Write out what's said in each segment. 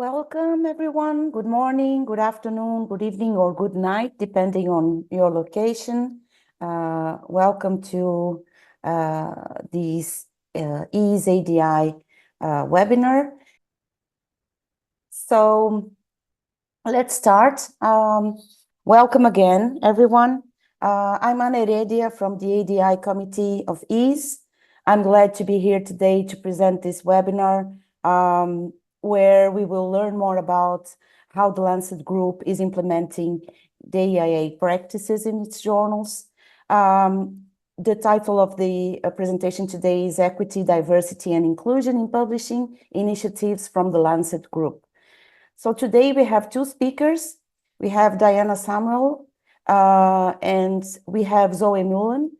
Welcome, everyone. Good morning, good afternoon, good evening, or good night, depending on your location. Welcome to this EASE EDI webinar. So let's start. Welcome again, everyone. I'm Ana Heredia from the EDI Committee of EASE. I'm glad to be here today to present this webinar where we will learn more about how the Lancet Group is implementing the EIA practices in its journals. The title of the presentation today is Equity, Diversity and Inclusion in Publishing Initiatives from the Lancet Group. So today we have two speakers. We have Diana Samuel and we have Zoë Mullan.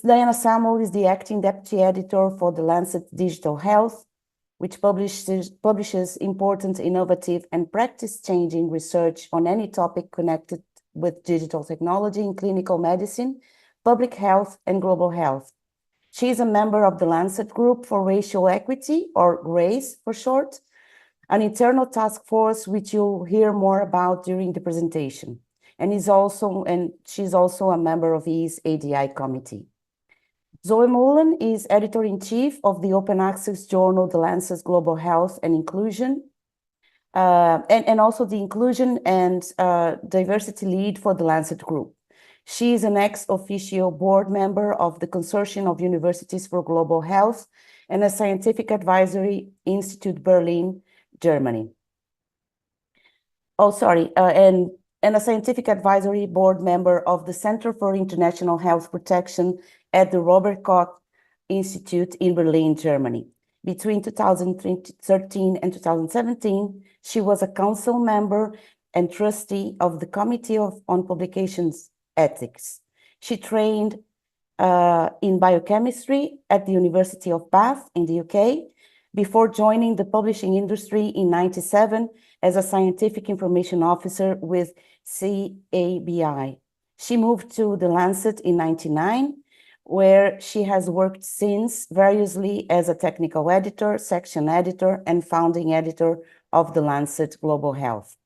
Diana Samuel is the acting deputy editor for the Lancet Digital Health, which publishes important, innovative, and practice-changing research on any topic connected with digital technology in clinical medicine, public health, and global health. She is a member of the Lancet Group for Racial Equity, or GRACE for short, an internal task force which you'll hear more about during the presentation. And she's also a member of EASE EDI Committee. Zoë Mullan is editor-in-chief of the open access journal, The Lancet Global Health and Inclusion, and also the Inclusion and Diversity Lead for the Lancet Group. She is an ex-officio board member of the Consortium of Universities for Global Health and a Scientific Advisory Institute Berlin, Germany. And a Scientific Advisory Board member of the Center for International Health Protection at the Robert Koch Institute in Berlin, Germany. Between 2013 and 2017, she was a council member and trustee of the Committee on Publications Ethics. She trained in biochemistry at the University of Bath in the UK before joining the publishing industry in '97 as a scientific information officer with CABI. She moved to the Lancet in '99, where she has worked since variously as a technical editor, section editor, and founding editor of the Lancet Global Health.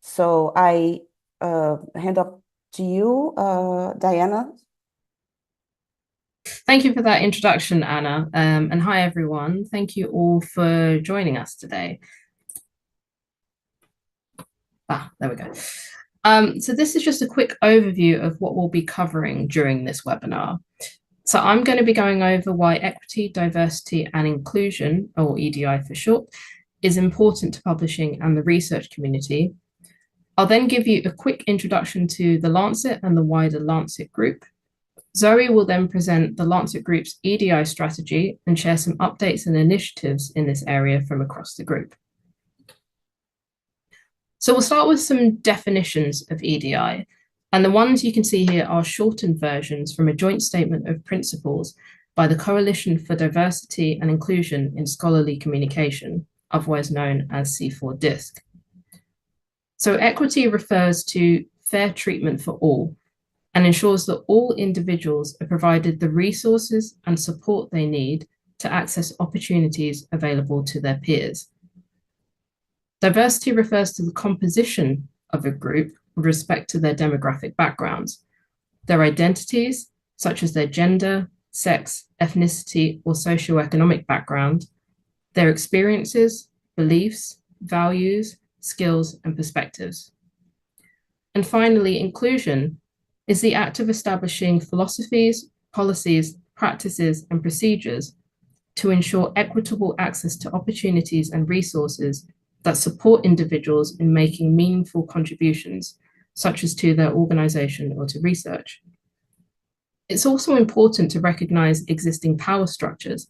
So I hand up to you, Diana. Thank you for that introduction, Anna. And hi, everyone. Thank you all for joining us today. There we go. So this is just a quick overview of what we'll be covering during this webinar. So I'm going to be going over why equity, diversity and inclusion, or EDI for short, is important to publishing and the research community. I'll then give you a quick introduction to the Lancet and the wider Lancet Group. Zoë will then present the Lancet Group's EDI strategy and share some updates and initiatives in this area from across the group. So we'll start with some definitions of EDI, and the ones you can see here are shortened versions from a joint statement of principles by the Coalition for Diversity and Inclusion in Scholarly Communication, otherwise known as C4DISC. So equity refers to fair treatment for all and ensures that all individuals are provided the resources and support they need to access opportunities available to their peers. Diversity refers to the composition of a group with respect to their demographic backgrounds, their identities, such as their gender, sex, ethnicity, or socioeconomic background, their experiences, beliefs, values, skills, and perspectives. And finally, inclusion is the act of establishing philosophies, policies, practices, and procedures to ensure equitable access to opportunities and resources that support individuals in making meaningful contributions, such as to their organization or to research. It's also important to recognize existing power structures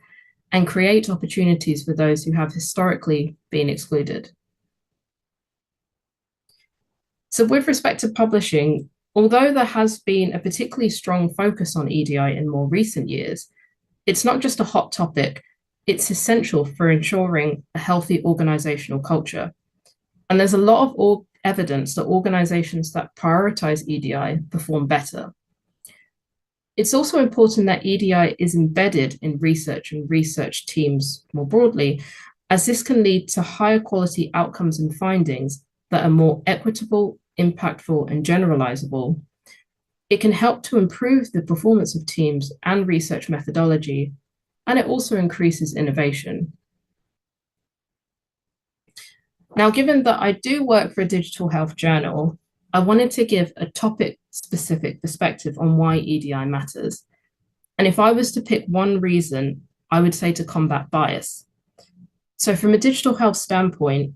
and create opportunities for those who have historically been excluded. So with respect to publishing, although there has been a particularly strong focus on EDI in more recent years, it's not just a hot topic, it's essential for ensuring a healthy organizational culture. And there's a lot of evidence that organizations that prioritize EDI perform better. It's also important that EDI is embedded in research and research teams more broadly, as this can lead to higher quality outcomes and findings that are more equitable, impactful, and generalizable. It can help to improve the performance of teams and research methodology, and it also increases innovation. Now, given that I do work for a digital health journal, I wanted to give a topic-specific perspective on why EDI matters. And if I was to pick one reason, I would say to combat bias. So from a digital health standpoint,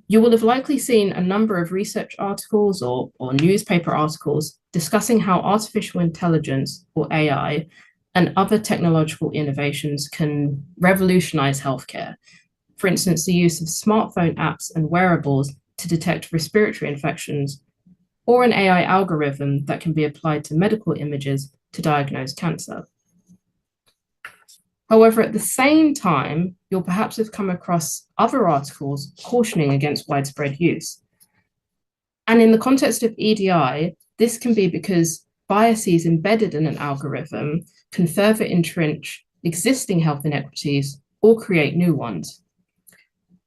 you will have likely seen a number of research articles or newspaper articles discussing how artificial intelligence, or AI, and other technological innovations can revolutionize healthcare. For instance, the use of smartphone apps and wearables to detect respiratory infections, or an AI algorithm that can be applied to medical images to diagnose cancer. However, at the same time, you'll perhaps have come across other articles cautioning against widespread use. And in the context of EDI, this can be because biases embedded in an algorithm can further entrench existing health inequities or create new ones.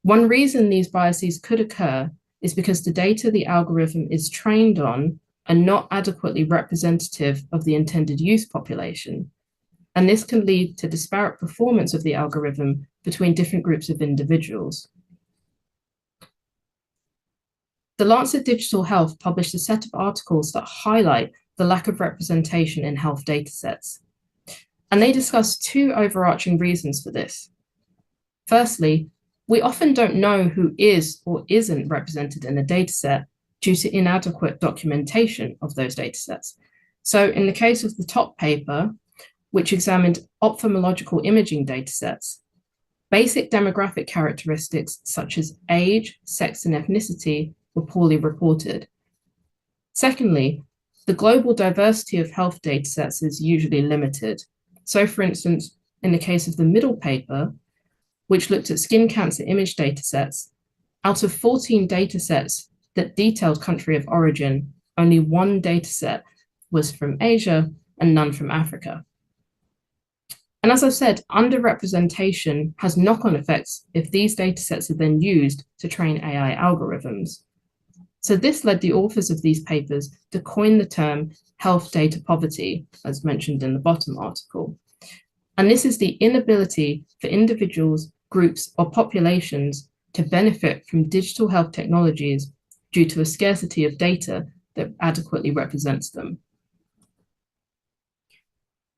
One reason these biases could occur is because the data the algorithm is trained on are not adequately representative of the intended use population. And this can lead to disparate performance of the algorithm between different groups of individuals. The Lancet Digital Health published a set of articles that highlight the lack of representation in health datasets. And they discuss two overarching reasons for this. Firstly, we often don't know who is or isn't represented in a dataset due to inadequate documentation of those datasets. So in the case of the top paper, which examined ophthalmological imaging datasets, basic demographic characteristics such as age, sex, and ethnicity were poorly reported. Secondly, the global diversity of health datasets is usually limited. So for instance, in the case of the middle paper, which looked at skin cancer image datasets, out of 14 datasets that detailed country of origin, only one dataset was from Asia and none from Africa. And as I've said, underrepresentation has knock-on effects if these datasets are then used to train AI algorithms. So this led the authors of these papers to coin the term health data poverty, as mentioned in the bottom article. And this is the inability for individuals, groups, or populations to benefit from digital health technologies due to a scarcity of data that adequately represents them.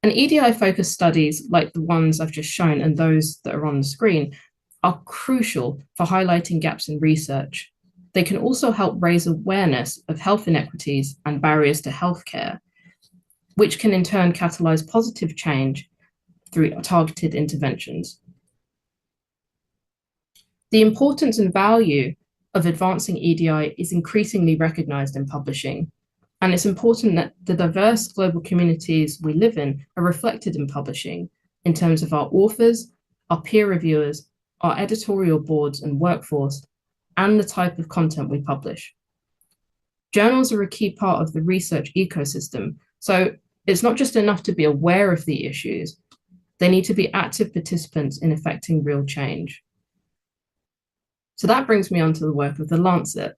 And EDI-focused studies like the ones I've just shown and those that are on the screen are crucial for highlighting gaps in research. They can also help raise awareness of health inequities and barriers to healthcare, which can in turn catalyze positive change through targeted interventions. The importance and value of advancing EDI is increasingly recognized in publishing. And it's important that the diverse global communities we live in are reflected in publishing in terms of our authors, our peer reviewers, our editorial boards and workforce, and the type of content we publish. Journals are a key part of the research ecosystem, so it's not just enough to be aware of the issues, they need to be active participants in effecting real change. So that brings me on to the work of the Lancet.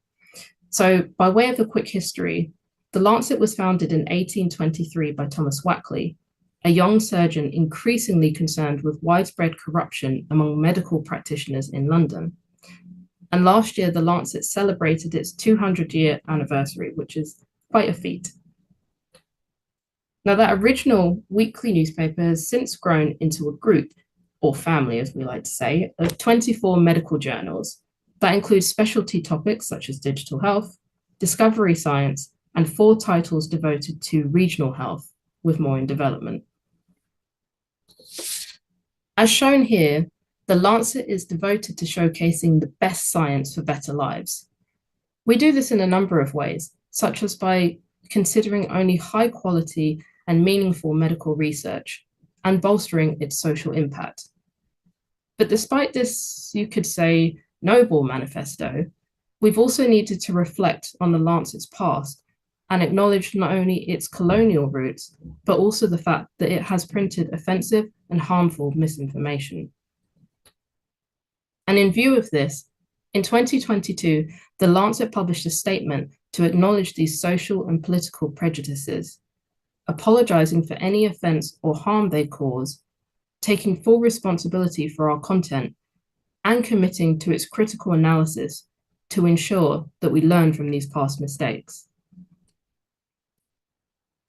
So by way of a quick history, the Lancet was founded in 1823 by Thomas Wackley, a young surgeon increasingly concerned with widespread corruption among medical practitioners in London. And last year, the Lancet celebrated its 200-year anniversary, which is quite a feat. Now, that original weekly newspaper has since grown into a group, or family, as we like to say, of 24 medical journals that include specialty topics such as digital health, discovery science, and 4 titles devoted to regional health, with more in development. As shown here, the Lancet is devoted to showcasing the best science for better lives. We do this in a number of ways, such as by considering only high quality and meaningful medical research and bolstering its social impact. But despite this, you could say, noble manifesto, we've also needed to reflect on the Lancet's past and acknowledge not only its colonial roots, but also the fact that it has printed offensive and harmful misinformation. And in view of this, in 2022, the Lancet published a statement to acknowledge these social and political prejudices, apologizing for any offense or harm they cause, taking full responsibility for our content, and committing to its critical analysis to ensure that we learn from these past mistakes.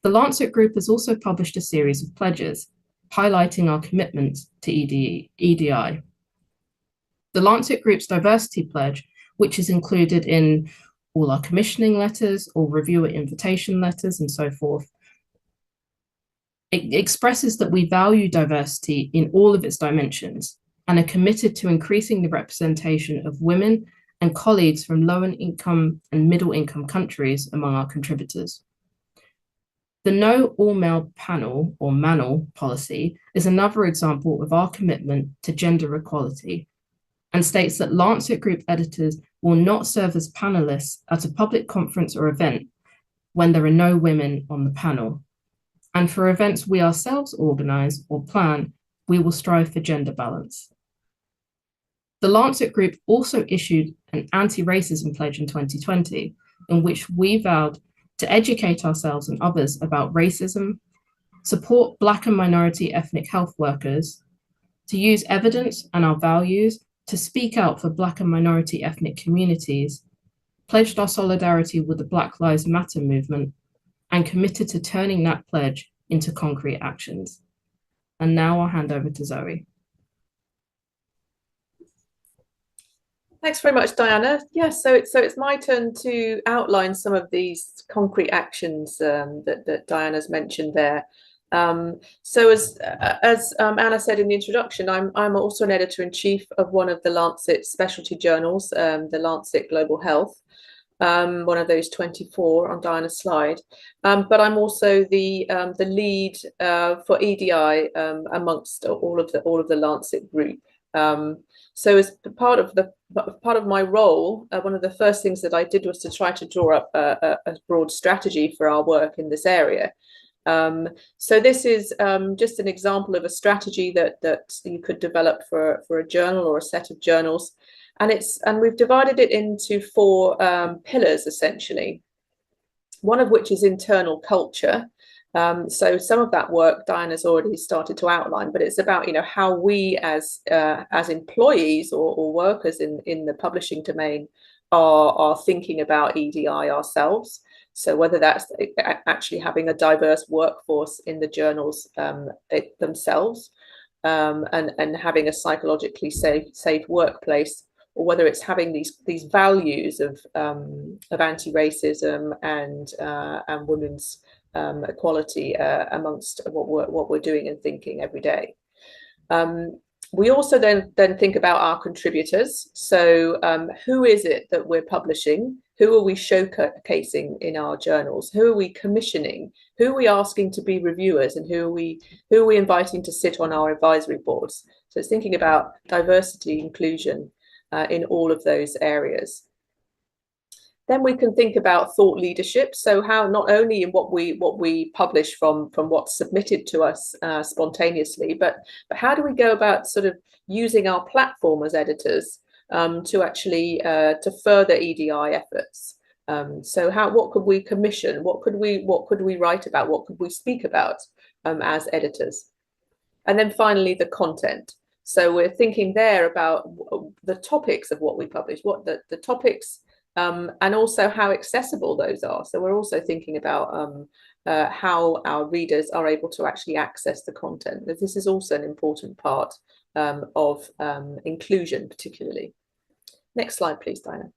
The Lancet Group has also published a series of pledges highlighting our commitment to EDI. The Lancet Group's diversity pledge, which is included in all our commissioning letters or reviewer invitation letters and so forth, it expresses that we value diversity in all of its dimensions and are committed to increasing the representation of women and colleagues from lower income and middle income countries among our contributors. The No All-Male Panel, or MANEL policy, is another example of our commitment to gender equality and states that Lancet Group editors will not serve as panelists at a public conference or event when there are no women on the panel. And for events we ourselves organise or plan, we will strive for gender balance. The Lancet Group also issued an anti-racism pledge in 2020, in which we vowed to educate ourselves and others about racism, support Black and minority ethnic health workers, to use evidence and our values to speak out for Black and minority ethnic communities, pledged our solidarity with the Black Lives Matter movement, and committed to turning that pledge into concrete actions. And now I'll hand over to Zoe. Thanks very much, Diana. Yes, so it's my turn to outline some of these concrete actions that Diana's mentioned there. So as Anna said in the introduction, I'm also an editor-in-chief of one of the Lancet specialty journals, the Lancet Global Health, one of those 24 on Diana's slide. But I'm also the lead for EDI amongst all of the Lancet Group. So as part of my role, one of the first things that I did was to try to draw up a broad strategy for our work in this area. So this is just an example of a strategy that you could develop for a journal or a set of journals, and we've divided it into four pillars essentially. One of which is internal culture. So some of that work Diana's already started to outline, but it's about how we as employees or workers in the publishing domain are thinking about EDI ourselves. So whether that's actually having a diverse workforce in the journals themselves, and having a psychologically safe workplace, or whether it's having these values of anti-racism and women's equality amongst what we're doing and thinking every day. We also then think about our contributors. So who is it that we're publishing? Who are we showcasing in our journals? Who are we commissioning? Who are we asking to be reviewers? And who are we inviting to sit on our advisory boards? So it's thinking about diversity, inclusion in all of those areas. Then we can think about thought leadership. So how not only in what we publish from what's submitted to us spontaneously, but how do we go about sort of using our platform as editors to actually to further EDI efforts. So what could we commission? What could we write about? What could we speak about as editors? And then finally, the content. So we're thinking there about the topics of what we publish, what the topics, and also how accessible those are. So we're also thinking about how our readers are able to actually access the content. This is also an important part of inclusion, particularly. Next slide, please, Diana.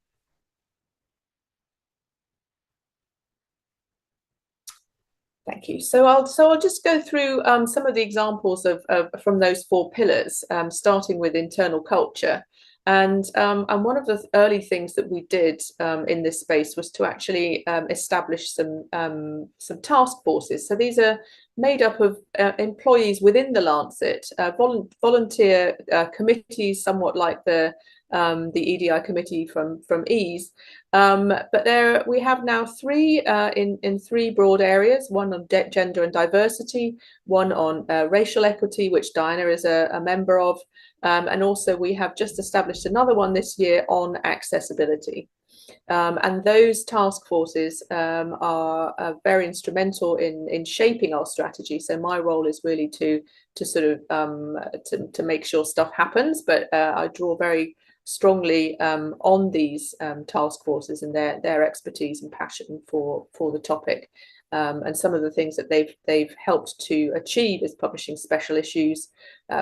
Thank you. So I'll just go through some of the examples from those four pillars, starting with internal culture. And one of the early things that we did in this space was to actually establish some task forces. So these are made up of employees within the Lancet, volunteer committees, somewhat like the the EDI committee from EASE. But we have now three in three broad areas: one on gender and diversity, one on racial equity, which Diana is a member of, and also we have just established another one this year on accessibility. And those task forces are very instrumental in shaping our strategy. So my role is really to sort of to make sure stuff happens, but I draw very strongly on these task forces and their expertise and passion for the topic. And some of the things that they've helped to achieve is publishing special issues,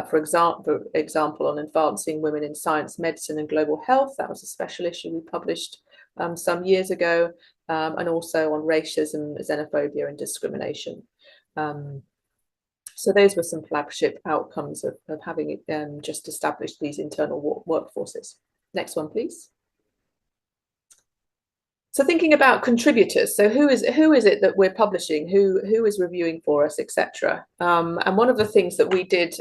for example, on advancing women in science, medicine, and global health. That was a special issue we published some years ago, and also on racism, xenophobia, and discrimination. So those were some flagship outcomes of having just established these internal workforces. Next one, please. So thinking about contributors, so who is it that we're publishing, who is reviewing for us, etc. And one of the things that we did,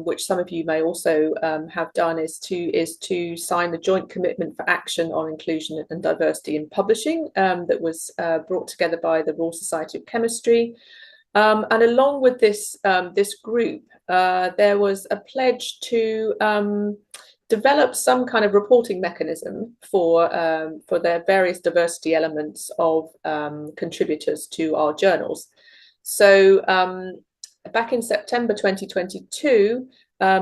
which some of you may also have done, is to sign the joint commitment for action on inclusion and diversity in publishing that was brought together by the Royal Society of Chemistry. And along with this group, there was a pledge to develop some kind of reporting mechanism for their various diversity elements of contributors to our journals. So back in September 2022,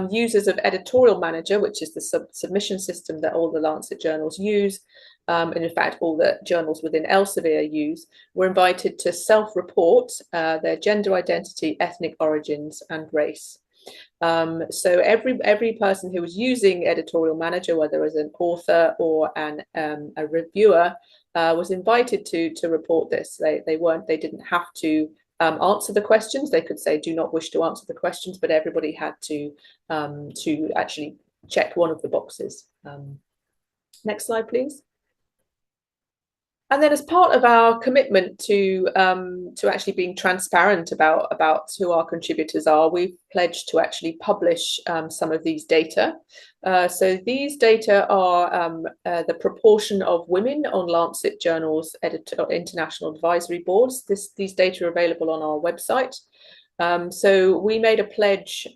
users of Editorial Manager, which is the submission system that all the Lancet journals use, and in fact all the journals within Elsevier use, were invited to self-report their gender identity, ethnic origins, and race. So every person who was using Editorial Manager, whether as an author or a reviewer, was invited to report this. They didn't have to answer the questions. They could say do not wish to answer the questions, but everybody had to actually check one of the boxes. Next slide, please. And then, as part of our commitment to actually being transparent about who our contributors are, we've pledged to actually publish some of these data. So these data are the proportion of women on Lancet Journal's international advisory boards. These data are available on our website. So we made a pledge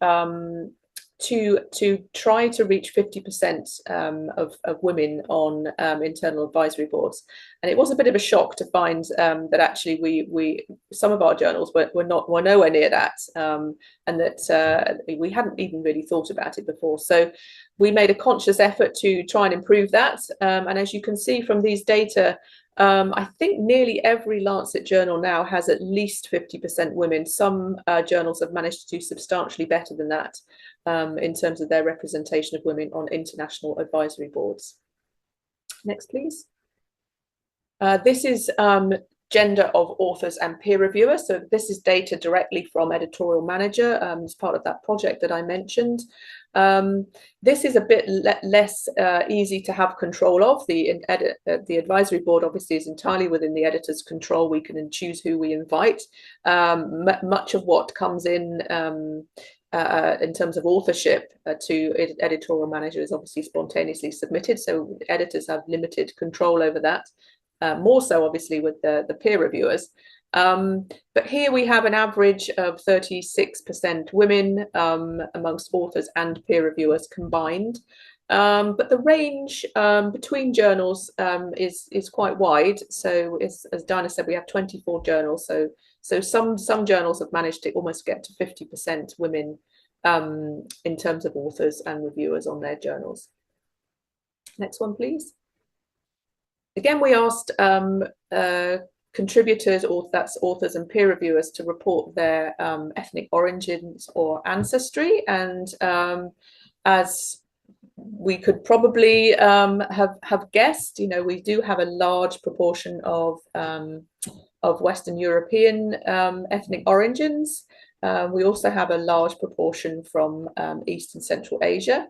to try to reach 50% of women on internal advisory boards. And it was a bit of a shock to find that actually we some of our journals were nowhere near that, and that we hadn't even really thought about it before. So we made a conscious effort to try and improve that. And as you can see from these data, I think nearly every Lancet journal now has at least 50% women. Some journals have managed to do substantially better than that in terms of their representation of women on international advisory boards. Next, please. This is gender of authors and peer reviewers. So this is data directly from Editorial Manager as part of that project that I mentioned. This is a bit less easy to have control of. The advisory board obviously is entirely within the editor's control. We can choose who we invite. Much of what comes in terms of authorship to Editorial Manager is obviously spontaneously submitted, so editors have limited control over that. More so obviously with the peer reviewers. But here we have an average of 36% women amongst authors and peer reviewers combined. But the range between journals is quite wide. So as Diana said, we have 24 journals. So some journals have managed to almost get to 50% women in terms of authors and reviewers on their journals. Next one, please. Again, we asked contributors, or that's authors and peer reviewers, to report their ethnic origins or ancestry. And as we could probably have guessed, we do have a large proportion of Western European ethnic origins. We also have a large proportion from East and Central Asia.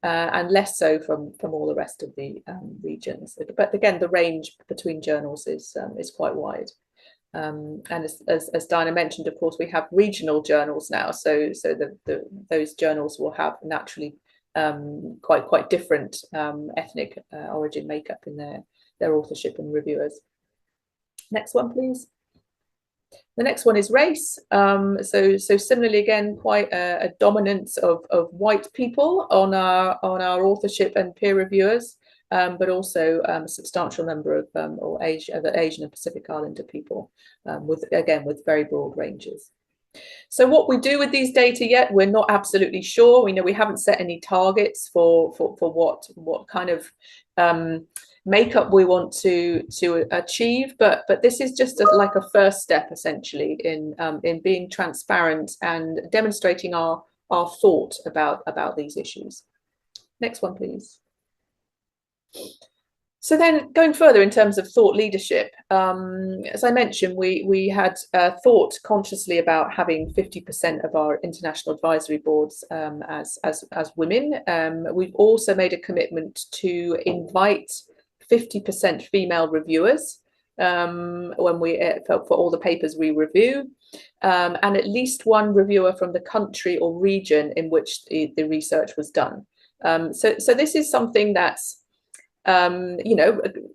And less so from all the rest of the regions. But again, the range between journals is quite wide. And as Diana mentioned, of course, we have regional journals now. So those journals will have naturally quite different ethnic origin makeup in their authorship and reviewers. Next one, please. The next one is race. So similarly, again, quite a dominance of white people on our authorship and peer reviewers, but also a substantial number of Asian and Pacific Islander people, with very broad ranges. So what we do with these data yet, we're not absolutely sure. We know we haven't set any targets for what kind of makeup we want to achieve, but this is just like a first step essentially in being transparent and demonstrating our thought about these issues. Next one, please. So then going further in terms of thought leadership, as I mentioned, we had thought consciously about having 50% of our international advisory boards as women. We've also made a commitment to invite 50% female reviewers when we for all the papers we review, and at least one reviewer from the country or region in which the research was done. So this is something that's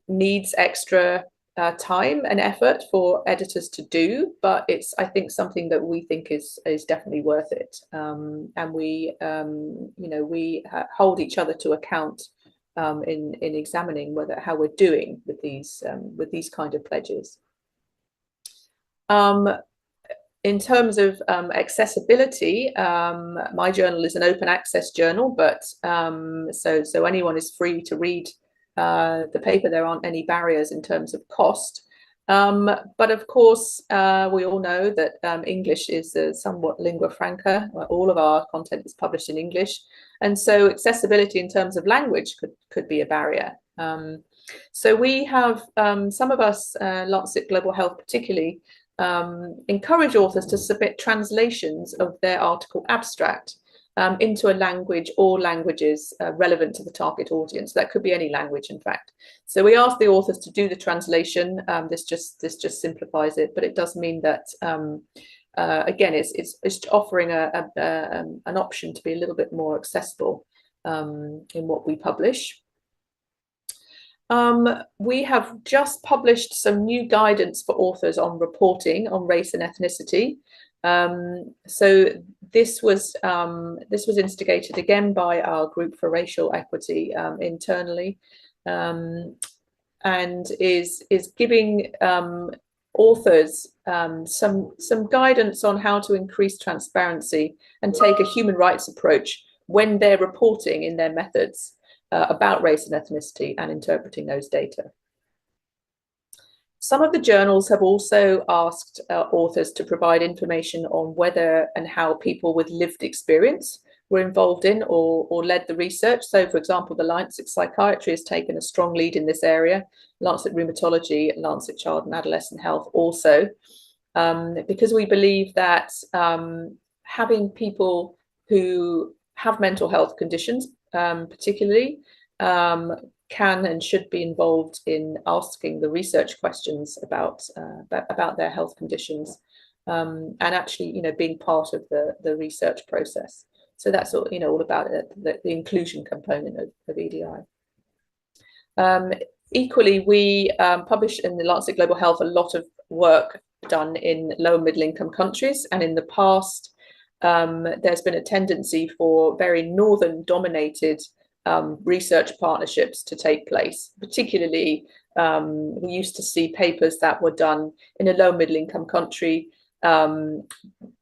needs extra time and effort for editors to do, but it's, I think, something that we think is definitely worth it. And we hold each other to account in examining how we're doing with these kind of pledges. In terms of accessibility, my journal is an open access journal, but so anyone is free to read the paper. There aren't any barriers in terms of cost. But of course, we all know that English is somewhat lingua franca. All of our content is published in English. And so accessibility in terms of language could be a barrier. So we have, some of us, Lancet Global Health particularly, encourage authors to submit translations of their article abstract into a language or languages relevant to the target audience. That could be any language, in fact. So we ask the authors to do the translation. This just simplifies it, but it does mean that again, it's offering an option to be a little bit more accessible in what we publish. We have just published some new guidance for authors on reporting on race and ethnicity. So this was instigated again by our Group for Racial Equity internally, and is giving authors some guidance on how to increase transparency and take a human rights approach when they're reporting in their methods about race and ethnicity and interpreting those data. Some of the journals have also asked authors to provide information on whether and how people with lived experience were involved in or led the research. So, for example, the Lancet Psychiatry has taken a strong lead in this area, Lancet Rheumatology, Lancet Child and Adolescent Health also, because we believe that having people who have mental health conditions, particularly, can and should be involved in asking the research questions about their health conditions, and actually, being part of the research process. So that's all, all about the inclusion component of EDI. Equally, we publish in the Lancet Global Health a lot of work done in low and middle income countries, and in the past, there's been a tendency for very northern dominated research partnerships to take place. Particularly, we used to see papers that were done in a low middle income country.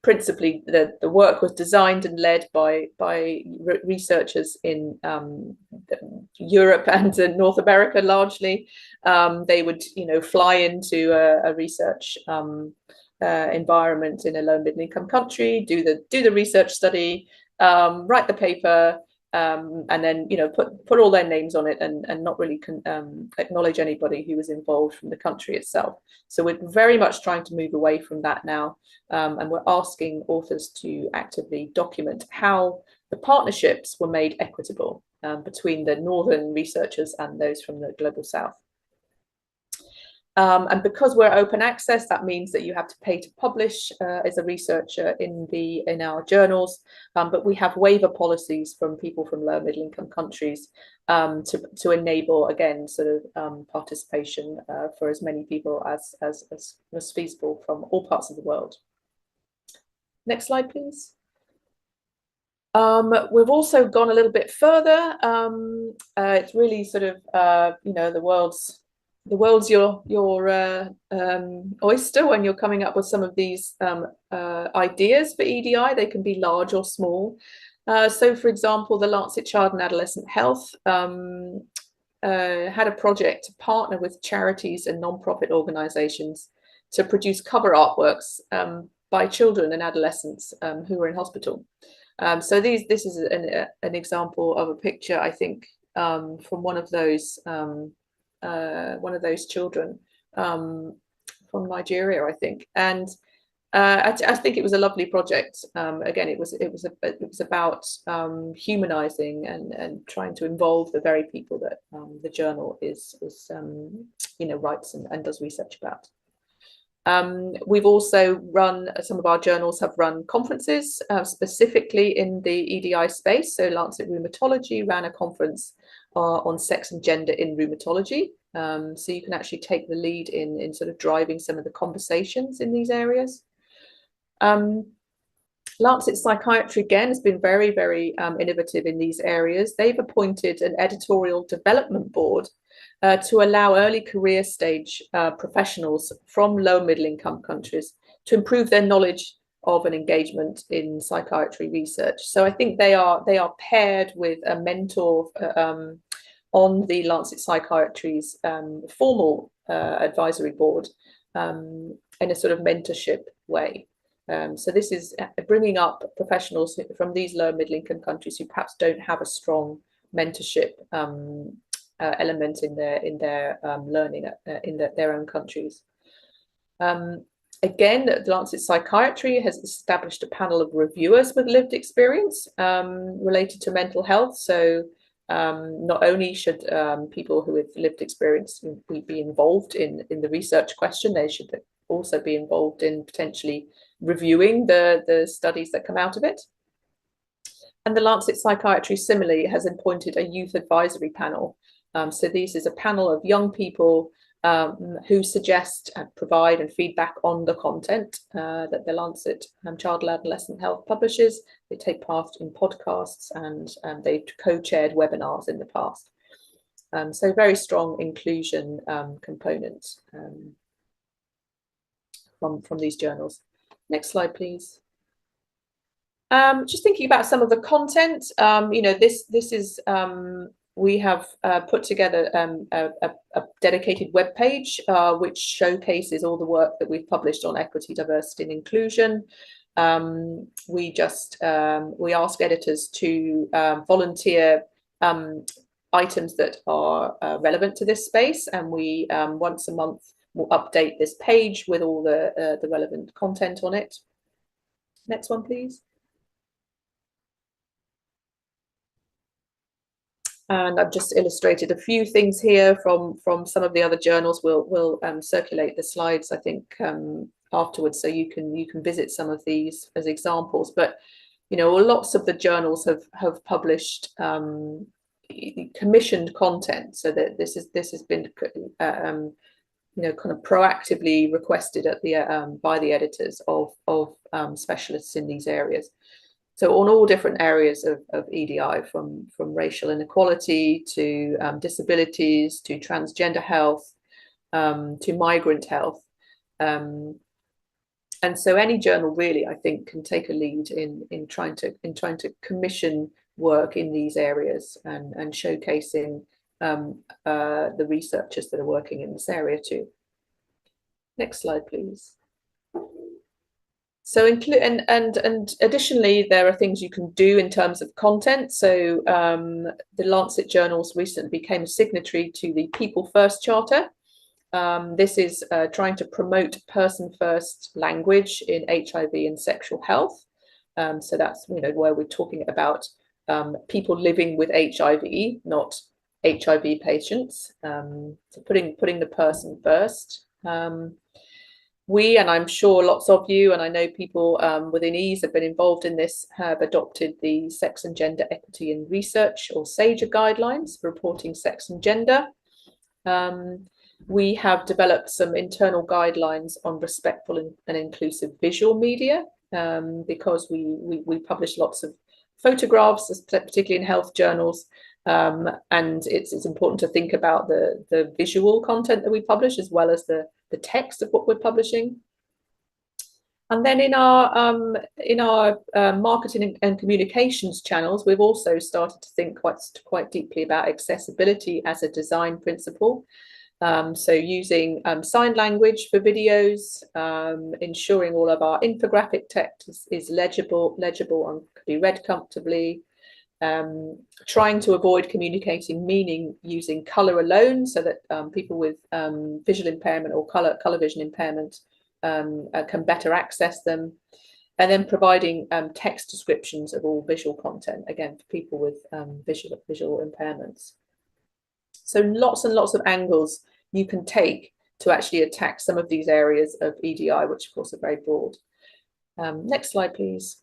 Principally, the work was designed and led by researchers in Europe and North America largely. They would, fly into a research environment in a low middle income country, do the research study, write the paper, and then put all their names on it and not really acknowledge anybody who was involved from the country itself. So we're very much trying to move away from that now, and we're asking authors to actively document how the partnerships were made equitable between the northern researchers and those from the global south. And because we're open access, that means that you have to pay to publish as a researcher in our journals. But we have waiver policies from people from low middle income countries to enable, again, sort of participation for as many people as feasible from all parts of the world. Next slide, please. We've also gone a little bit further. It's really sort of, you know, the world's your oyster when you're coming up with some of these ideas for EDI. They can be large or small. So, for example, the Lancet Child and Adolescent Health had a project to partner with charities and non-profit organisations to produce cover artworks by children and adolescents who were in hospital. So this is an example of a picture, I think, from one of those children from Nigeria, I think, and I think it was a lovely project. Again, it was about humanizing and trying to involve the very people that the journal is you know, writes and does research about. We've also run, some of our journals have run conferences specifically in the EDI space. So Lancet Rheumatology ran a conference on sex and gender in rheumatology. So you can actually take the lead in sort of driving some of the conversations in these areas. Lancet Psychiatry, again, has been very, very innovative in these areas. They've appointed an editorial development board to allow early career stage professionals from low middle income countries to improve their knowledge of and engagement in psychiatry research. So I think they are paired with a mentor on the Lancet Psychiatry's formal advisory board in a sort of mentorship way. So this is bringing up professionals from these low middle income countries who perhaps don't have a strong mentorship element in their learning in their own countries. Again, the Lancet Psychiatry has established a panel of reviewers with lived experience related to mental health. So not only should people who have lived experience be involved in the research question, they should also be involved in potentially reviewing the studies that come out of it. And the Lancet Psychiatry similarly has appointed a youth advisory panel. So this is a panel of young people who suggest and provide and feedback on the content that the Lancet Child and Adolescent Health publishes. They take part in podcasts and they've co-chaired webinars in the past. So very strong inclusion component from these journals. Next slide, please. Just thinking about some of the content, you know, this is we have put together a dedicated webpage which showcases all the work that we've published on equity, diversity, and inclusion. We ask editors to volunteer items that are relevant to this space, and we once a month will update this page with all the relevant content on it. Next one, please. And I've just illustrated a few things here from some of the other journals. We'll circulate the slides, I think, afterwards, so you can visit some of these as examples. But you know, lots of the journals have published commissioned content, so that this has been you know, kind of proactively requested at the by the editors of specialists in these areas. So on all different areas of EDI, from racial inequality to disabilities, to transgender health, to migrant health. And so any journal really, I think, can take a lead in trying to commission work in these areas and showcasing the researchers that are working in this area too. Next slide, please. So and additionally, there are things you can do in terms of content. So the Lancet journals recently became a signatory to the People First Charter. This is trying to promote person-first language in HIV and sexual health. So that's, you know, where we're talking about people living with HIV, not HIV patients. So putting the person first We, and I'm sure lots of you, and I know people within EASE have been involved in this, have adopted the Sex and Gender Equity in Research, or SAGER guidelines for reporting sex and gender. We have developed some internal guidelines on respectful and inclusive visual media, because we publish lots of photographs, particularly in health journals, and it's important to think about the visual content that we publish as well as the text of what we're publishing. And then in our marketing and communications channels, we've also started to think quite deeply about accessibility as a design principle. So using sign language for videos, ensuring all of our infographic text is legible and can be read comfortably. Trying to avoid communicating meaning using colour alone, so that people with visual impairment or colour vision impairment can better access them, and then providing text descriptions of all visual content, again for people with visual impairments. So lots and lots of angles you can take to actually attack some of these areas of EDI, which of course are very broad. Next slide, please.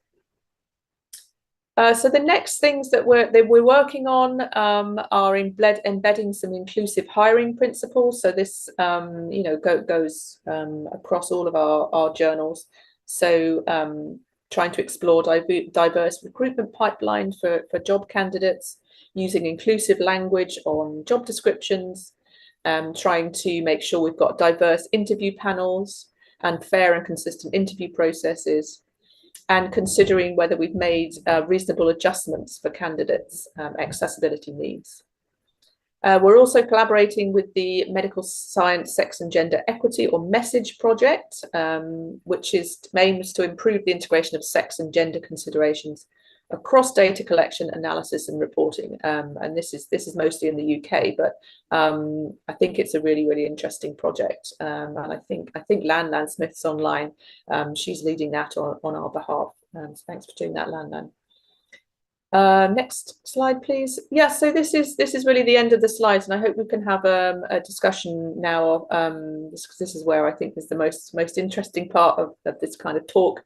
So the next things that we're working on are embedding some inclusive hiring principles. So this goes across all of our journals. So trying to explore diverse recruitment pipeline for job candidates, using inclusive language on job descriptions, trying to make sure we've got diverse interview panels and fair and consistent interview processes, and considering whether we've made reasonable adjustments for candidates' accessibility needs. We're also collaborating with the Medical Science, Sex and Gender Equity, or MESSAGE project, which aims to improve the integration of sex and gender considerations across data collection, analysis and reporting. And this is mostly in the UK, but I think it's a really, really interesting project. And I think Lan Smith's online. She's leading that on our behalf. So thanks for doing that, Lan. Next slide, please. Yeah, so this is really the end of the slides, and I hope we can have a discussion now. This is where I think is the most interesting part of this kind of talk.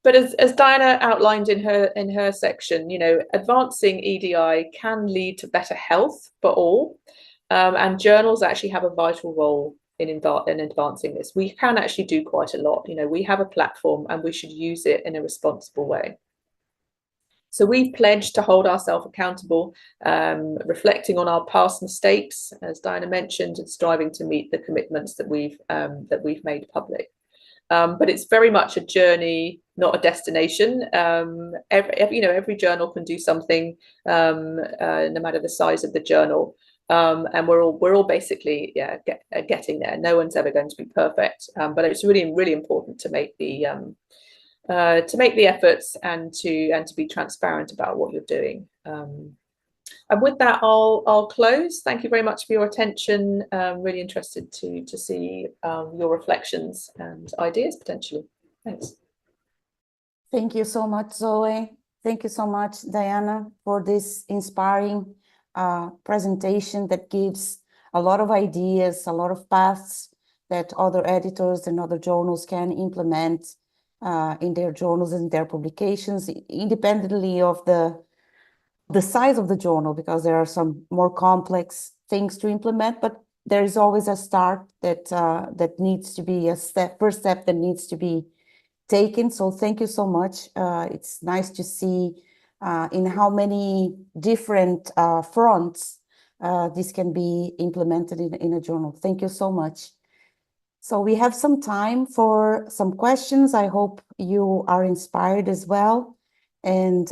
But as Diana outlined in her section, advancing EDI can lead to better health for all, and journals actually have a vital role in advancing this. We can actually do quite a lot. We have a platform, and we should use it in a responsible way. So we've pledged to hold ourselves accountable, reflecting on our past mistakes, as Diana mentioned, and striving to meet the commitments that we've made public. But it's very much a journey, not a destination. Every journal can do something, no matter the size of the journal, and we're all basically getting there. No one's ever going to be perfect, but it's really, really important to make the efforts and to be transparent about what you're doing. And with that, I'll close. Thank you very much for your attention. Really interested to see your reflections and ideas potentially. Thanks. Thank you so much, Zoe. Thank you so much, Diana, for this inspiring presentation that gives a lot of ideas, a lot of paths that other editors and other journals can implement in their journals and their publications, independently of the size of the journal, because there are some more complex things to implement, but there is always a start that needs to be first step that needs to be taken. So thank you so much. It's nice to see in how many different fronts this can be implemented in a journal. Thank you so much. So we have some time for some questions. I hope you are inspired as well, and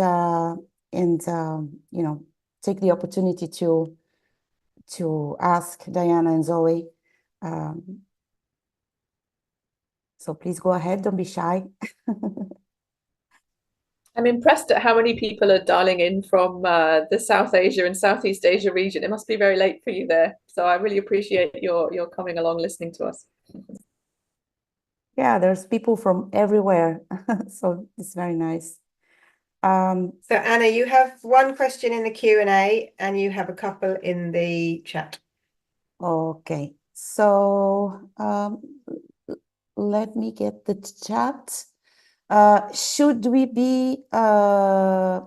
take the opportunity to ask Diana and Zoe. So please go ahead, don't be shy. I'm impressed at how many people are dialing in from the South Asia and Southeast Asia region. It must be very late for you there. So I really appreciate your coming along, listening to us. Yeah, there's people from everywhere. So it's very nice. So Anna, you have one question in the Q&A and you have a couple in the chat. Okay, So let me get the chat. Should we be, sorry,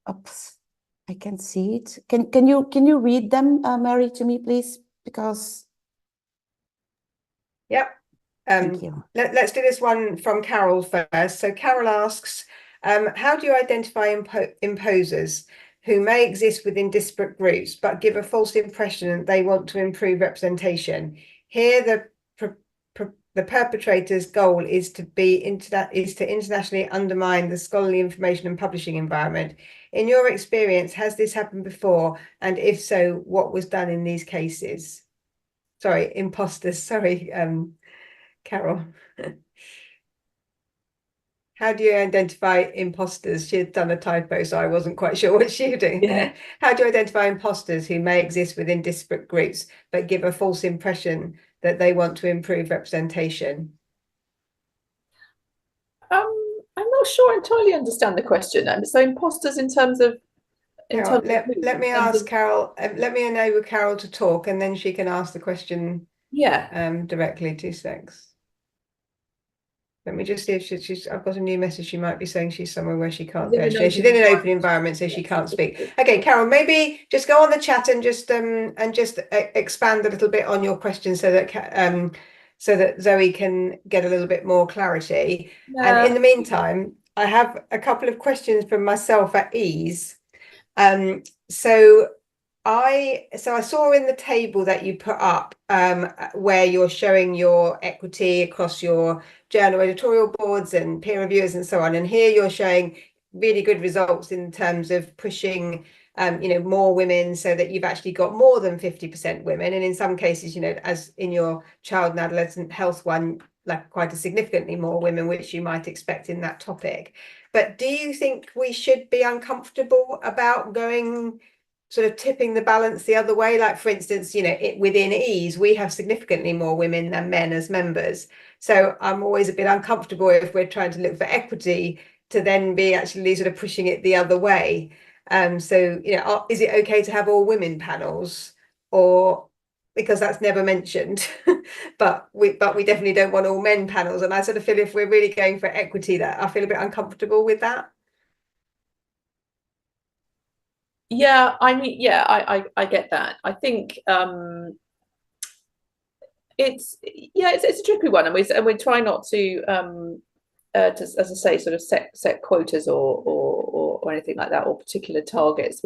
oops, I can't see it. Can you read them, Mary, to me, please? Because. Yep. Thank you. Let's do this one from Carol first. So Carol asks, how do you identify imposers who may exist within disparate groups but give a false impression that they want to improve representation? Here, the perpetrator's goal is to internationally undermine the scholarly information and publishing environment. In your experience, has this happened before? And if so, what was done in these cases? Sorry, imposters. Sorry, Carol. How do you identify imposters? She had done a typo, so I wasn't quite sure what she was doing. Yeah. How do you identify imposters who may exist within disparate groups but give a false impression that they want to improve representation? I'm not sure I entirely understand the question. So imposters in terms of Carol, let me ask Carol. Let me enable Carol to talk, and then she can ask the question. Yeah. Directly. 2 secs. Let me just see if she's. I've got a new message. She might be saying she's somewhere where she can't. She's in an open environment, so she can't speak. Okay, Carol, maybe just go on the chat and just expand a little bit on your question so that Zoe can get a little bit more clarity. Yeah. And in the meantime, I have a couple of questions from myself at ease. So I saw in the table that you put up where you're showing your equity across your journal editorial boards and peer reviewers and so on. And here you're showing really good results in terms of pushing more women, so that you've actually got more than 50% women. And in some cases, as in your child and adolescent health one, like quite a significantly more women, which you might expect in that topic. But do you think we should be uncomfortable about going sort of tipping the balance the other way? Like, for instance, within EASE, we have significantly more women than men as members. So I'm always a bit uncomfortable if we're trying to look for equity to then be actually sort of pushing it the other way. So, is it okay to have all women panels, or because that's never mentioned, but we definitely don't want all men panels. And I sort of feel if we're really going for equity, that I feel a bit uncomfortable with that. Yeah, I mean, yeah, I get that. I think it's a tricky one, and we try not to as I say, sort of set quotas or anything like that, or particular targets.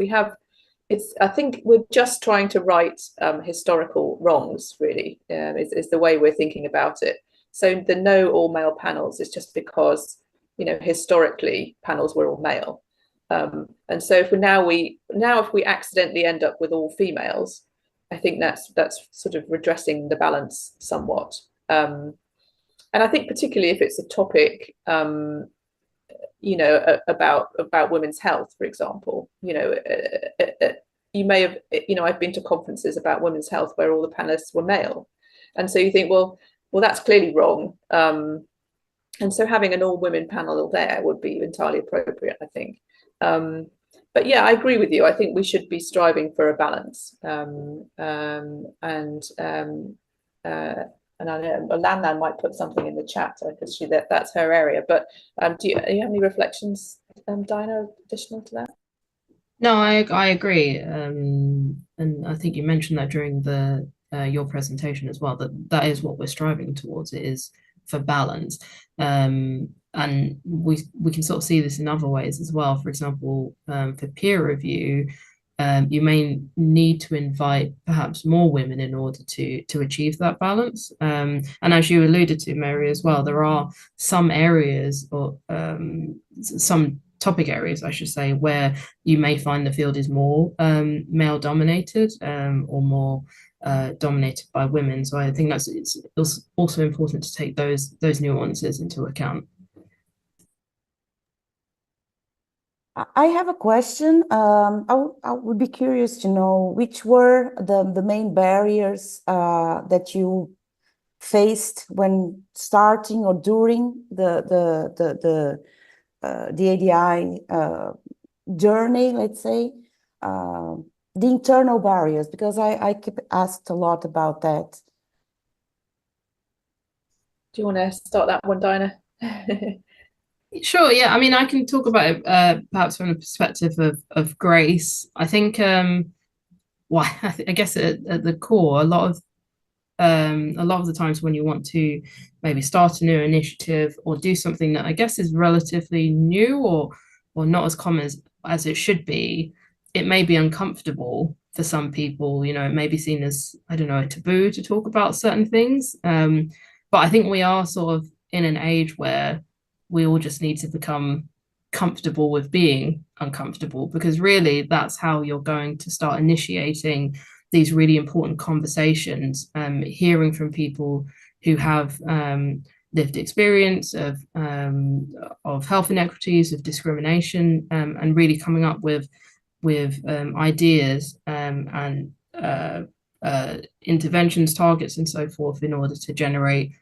I think we're just trying to right historical wrongs, really, is the way we're thinking about it. So the no all male panels is just because, historically panels were all male. And so if we accidentally end up with all females, I think that's sort of redressing the balance somewhat. And I think particularly if it's a topic, about women's health, for example, you may have, I've been to conferences about women's health where all the panelists were male, and so you think, well, that's clearly wrong. And so having an all women panel there would be entirely appropriate, I think. But yeah, I agree with you. I think we should be striving for a balance. And I know Lan might put something in the chat because that's her area. But do you have any reflections, Dinah, additional to that? No, I agree. And I think you mentioned that during your presentation as well, that is what we're striving towards. It is for balance. And we can sort of see this in other ways as well. For example, for peer review, you may need to invite perhaps more women in order to achieve that balance. And as you alluded to, Mary, as well, there are some areas or some topic areas, I should say, where you may find the field is more male dominated or more dominated by women. So I think it's also important to take those nuances into account. I have a question. I would be curious to know which were the main barriers that you faced when starting or during the ADI journey, let's say. the internal barriers, because I keep asked a lot about that. Do you want to start that one, Diana? Sure, yeah. I mean, I can talk about it perhaps from the perspective of Grace. I think, well, I guess at the core, a lot of the times when you want to maybe start a new initiative or do something that I guess is relatively new or not as common as it should be, it may be uncomfortable for some people. You know, it may be seen as, I don't know, a taboo to talk about certain things. But I think we are sort of in an age where we all just need to become comfortable with being uncomfortable, because really that's how you're going to start initiating these really important conversations, hearing from people who have lived experience of health inequities, of discrimination, and really coming up with ideas and interventions, targets, and so forth in order to generate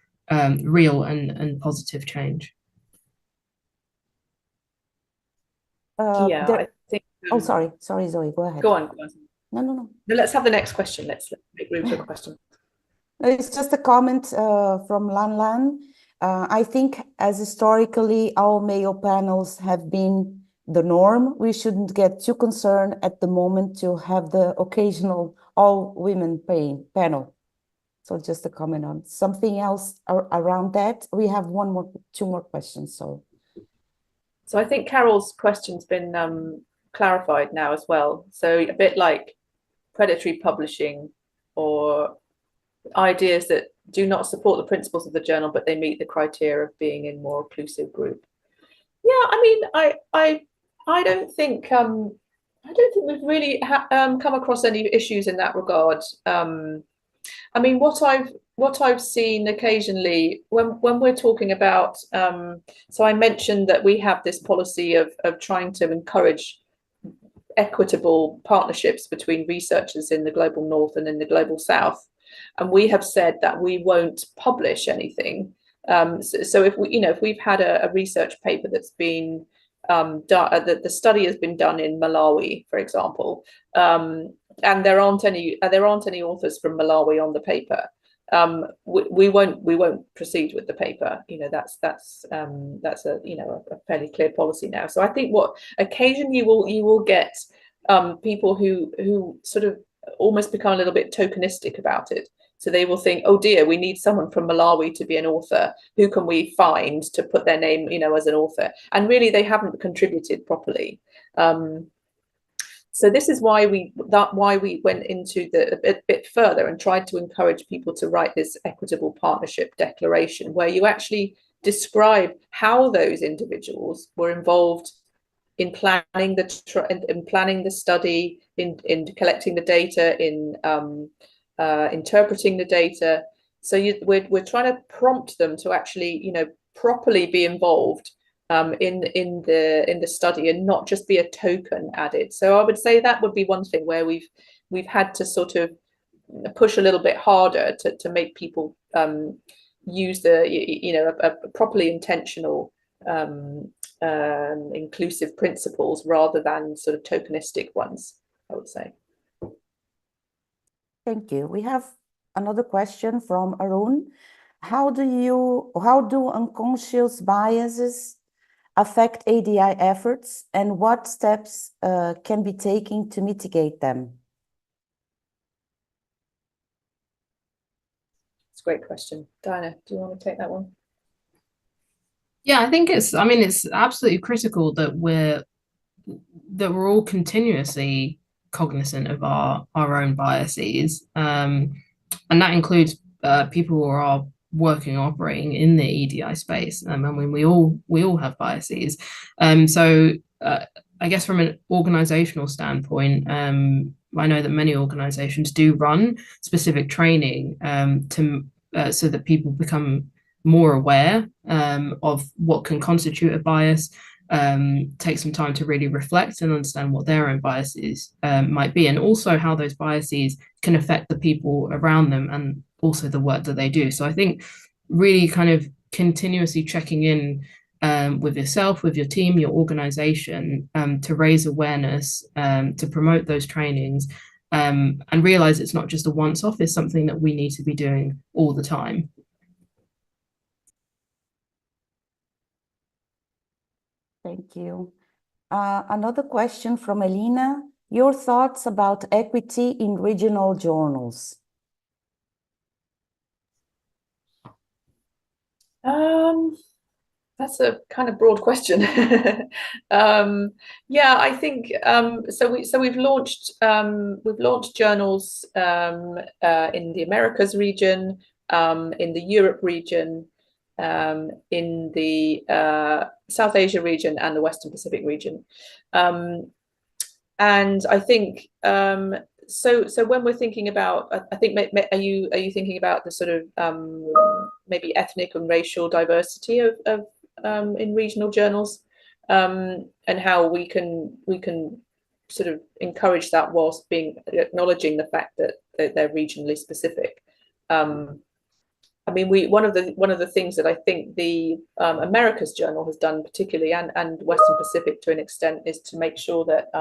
real and positive change. Yeah, I think. Oh, sorry, Zoe, go ahead. Go on. No. Let's have the next question. Let's make room for a question. It's just a comment from Lan. I think as historically all male panels have been the norm, we shouldn't get too concerned at the moment to have the occasional all women panel. So just a comment on something else around that. We have two more questions. So I think Carol's question's been clarified now as well. So a bit like predatory publishing or ideas that do not support the principles of the journal, but they meet the criteria of being in more inclusive group. Yeah, I mean, I don't think we've really come across any issues in that regard. I mean, what I've seen occasionally when we're talking about, so I mentioned that we have this policy of trying to encourage equitable partnerships between researchers in the global north and in the global south, and we have said that we won't publish anything. So if we've had a research paper that's been done, that the study has been done in Malawi, for example, and there aren't any authors from Malawi on the paper, we won't proceed with the paper. You know, that's a a fairly clear policy now. So I think what occasionally you will get people who sort of almost become a little bit tokenistic about it. So they will think, oh dear, we need someone from Malawi to be an author. Who can we find to put their name, as an author? And really, they haven't contributed properly. So this is why we went into a bit further and tried to encourage people to write this equitable partnership declaration, where you actually describe how those individuals were involved in planning the study, in collecting the data, in interpreting the data. So we're trying to prompt them to actually, properly be involved in the study and not just be a token added. So I would say that would be one thing where we've had to sort of push a little bit harder to make people use a properly intentional inclusive principles rather than sort of tokenistic ones, I would say. Thank you. We have another question from Arun. How do unconscious biases affect EDI efforts, and what steps can be taken to mitigate them? It's a great question. Diana, do you want to take that one? Yeah, I think it's absolutely critical that we're all continuously cognizant of our own biases, and that includes people who are working or operating in the EDI space. I mean, we all have biases. So I guess from an organizational standpoint, I know that many organizations do run specific training so that people become more aware of what can constitute a bias, take some time to really reflect and understand what their own biases might be, and also how those biases can affect the people around them and also the work that they do. So I think really kind of continuously checking in with yourself, with your team, your organization, to raise awareness, to promote those trainings, and realize it's not just a once-off, it's something that we need to be doing all the time. Thank you. Another question from Elena. Your thoughts about equity in regional journals? That's a kind of broad question. Yeah, I think so. We've launched journals in the Americas region, in the Europe region, in the South Asia region, and the Western Pacific region. And I think so when we're thinking about, I think, are you thinking about the sort of maybe ethnic and racial diversity of in regional journals, and how we can sort of encourage that whilst acknowledging the fact that they're regionally specific. I mean, one of the things that I think the Americas Journal has done particularly, and Western Pacific to an extent, is to make sure that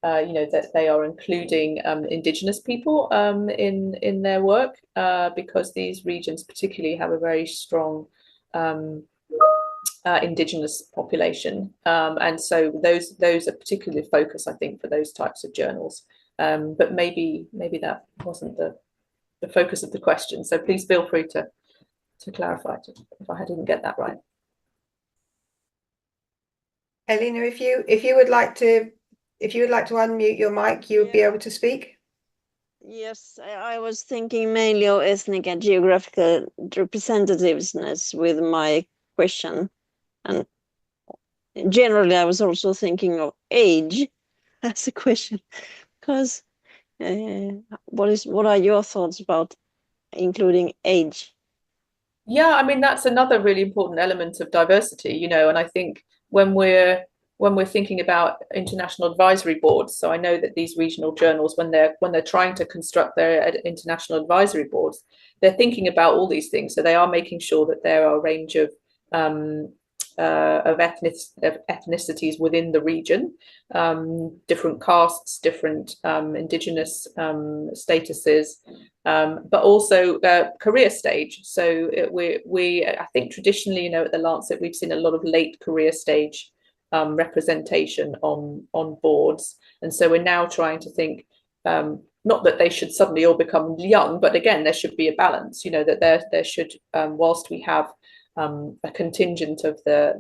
that they are including Indigenous people in their work, because these regions particularly have a very strong Indigenous population, and so those are particularly focused, I think, for those types of journals. But maybe that wasn't the focus of the question. So please feel free to clarify if I didn't get that right. Elena, if you would like to unmute your mic, you would be able to speak. Yes, I was thinking mainly of ethnic and geographical representativeness with my question, and generally I was also thinking of age as a question, because what are your thoughts about including age? Yeah, I mean, that's another really important element of diversity, and I think when we're thinking about international advisory boards, so I know that these regional journals, when they're trying to construct their international advisory boards, they're thinking about all these things. So they are making sure that there are a range of ethnicities within the region, different castes, different Indigenous statuses, but also career stage. So I think traditionally, at the Lancet, we've seen a lot of late career stage representation on boards, and so we're now trying to think, not that they should suddenly all become young, but again, there should be a balance. That there should, whilst we have a contingent of the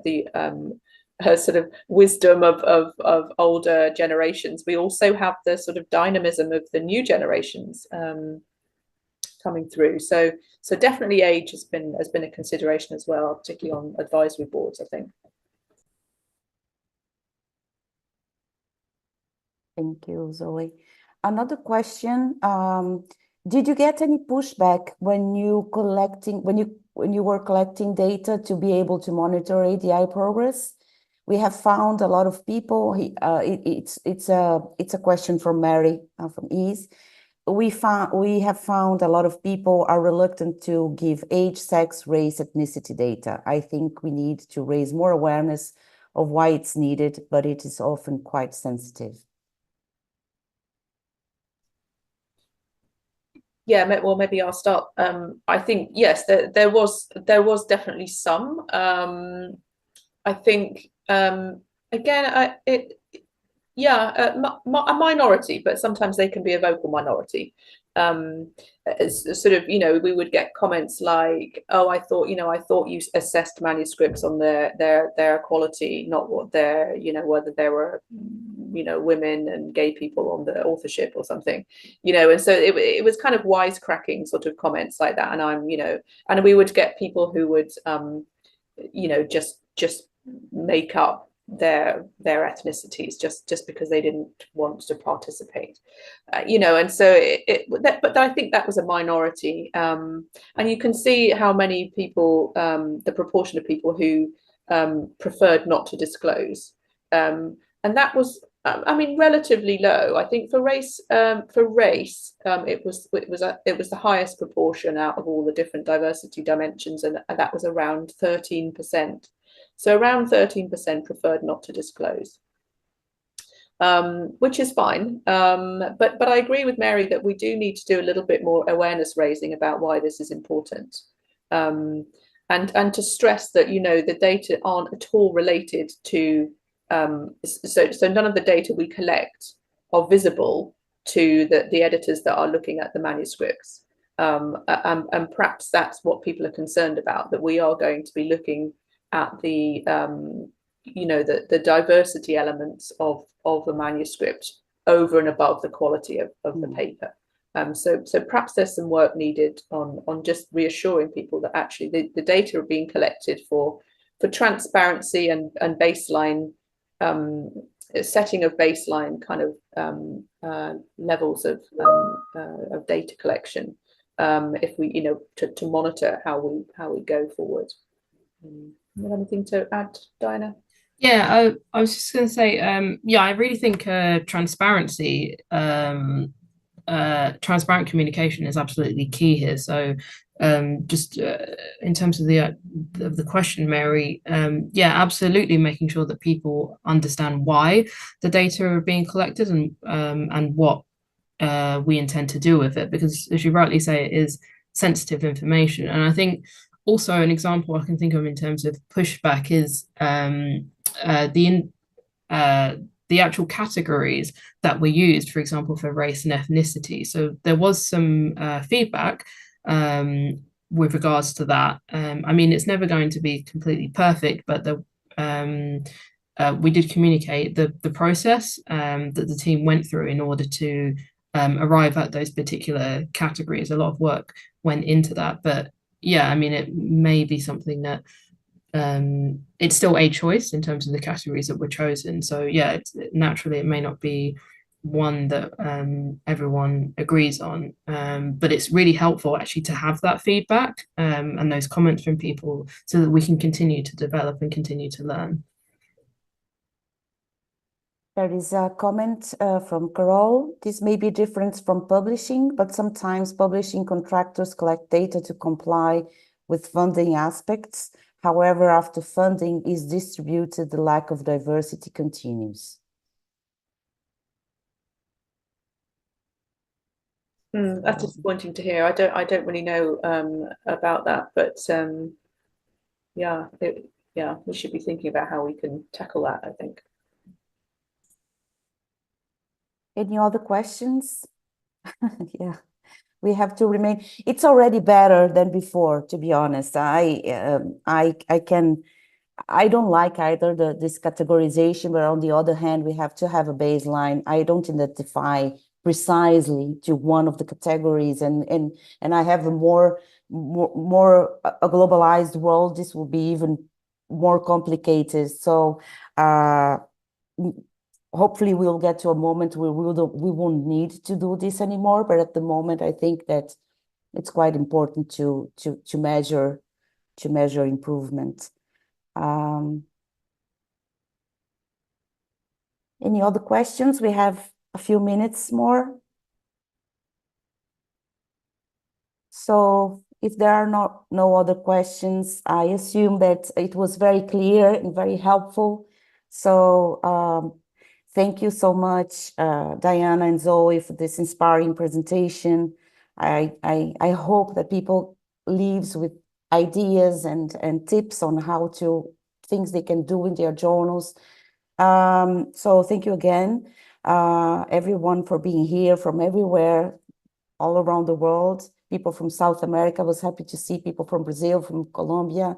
sort of wisdom of older generations, we also have the sort of dynamism of the new generations coming through. So definitely age has been a consideration as well, particularly on advisory boards, I think. Thank you, Zoe. Another question: did you get any pushback when you were collecting data to be able to monitor EDI progress? We have found a lot of people. It's a question from Mary from EASE. We have found a lot of people are reluctant to give age, sex, race, ethnicity data. I think we need to raise more awareness of why it's needed, but it is often quite sensitive. Yeah, well, maybe I'll start. I think, yes, there was definitely some. I think, again, a minority, but sometimes they can be a vocal minority. Sort of, we would get comments like, "Oh, I thought you assessed manuscripts on their quality, not what their, whether there were, women and gay people on the authorship or something, and so it was kind of wisecracking sort of comments like that." And and we would get people who would, just make up their ethnicities just because they didn't want to participate, and so but I think that was a minority, and you can see how many people, the proportion of people who preferred not to disclose, and that was, I mean, relatively low. I think for race, it was the highest proportion out of all the different diversity dimensions, and that was around 13%. So around 13% preferred not to disclose, which is fine. But I agree with Mary that we do need to do a little bit more awareness raising about why this is important. And to stress that, you know, the data aren't at all related to, so none of the data we collect are visible to the editors that are looking at the manuscripts. And perhaps that's what people are concerned about, that we are going to be looking at the, you know, the diversity elements of a manuscript over and above the quality of the paper. So perhaps there's some work needed on just reassuring people that actually the data are being collected for transparency and baseline, setting of baseline kind of levels of data collection, if we, you know, to monitor how we go forward. You have anything to add, Diana? Yeah, I was just going to say, yeah, I really think transparency, transparent communication is absolutely key here. So just in terms of the question, Mary, yeah, absolutely making sure that people understand why the data are being collected and what we intend to do with it, because as you rightly say, it is sensitive information. And I think also an example I can think of in terms of pushback is the actual categories that were used, for example, for race and ethnicity. So there was some feedback with regards to that. I mean, it's never going to be completely perfect, but we did communicate the process that the team went through in order to arrive at those particular categories. A lot of work went into that, but yeah, I mean, it may be something that it's still a choice in terms of the categories that were chosen. So yeah, naturally it may not be one that everyone agrees on, but it's really helpful actually to have that feedback and those comments from people so that we can continue to develop and continue to learn. There is a comment from Carol. This may be different from publishing, but sometimes publishing contractors collect data to comply with funding aspects. However, after funding is distributed, the lack of diversity continues. That's disappointing to hear. I don't really know about that, but yeah, we should be thinking about how we can tackle that, I think. Any other questions? Yeah, we have to remain. It's already better than before, to be honest. I don't like either this categorization, but on the other hand, we have to have a baseline. I don't identify precisely to one of the categories, and I have a more a globalized world. This will be even more complicated. So hopefully we'll get to a moment where we won't need to do this anymore. But at the moment, I think that it's quite important to measure improvement. Any other questions? We have a few minutes more. So if there are no other questions, I assume that it was very clear and very helpful. So thank you so much, Diana and Zoe, for this inspiring presentation. I hope that people leave with ideas and tips on how to things they can do in their journals. So thank you again, everyone, for being here from everywhere, all around the world. People from South America. I was happy to see people from Brazil, from Colombia.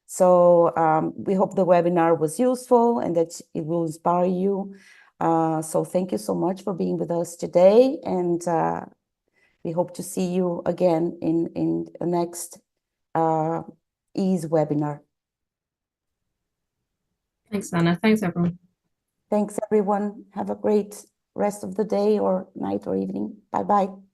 So we hope the webinar was useful and that it will inspire you. So thank you so much for being with us today, and we hope to see you again in the next EASE webinar. Thanks, Anna. Thanks, everyone. Thanks, everyone. Have a great rest of the day or night or evening. Bye-bye.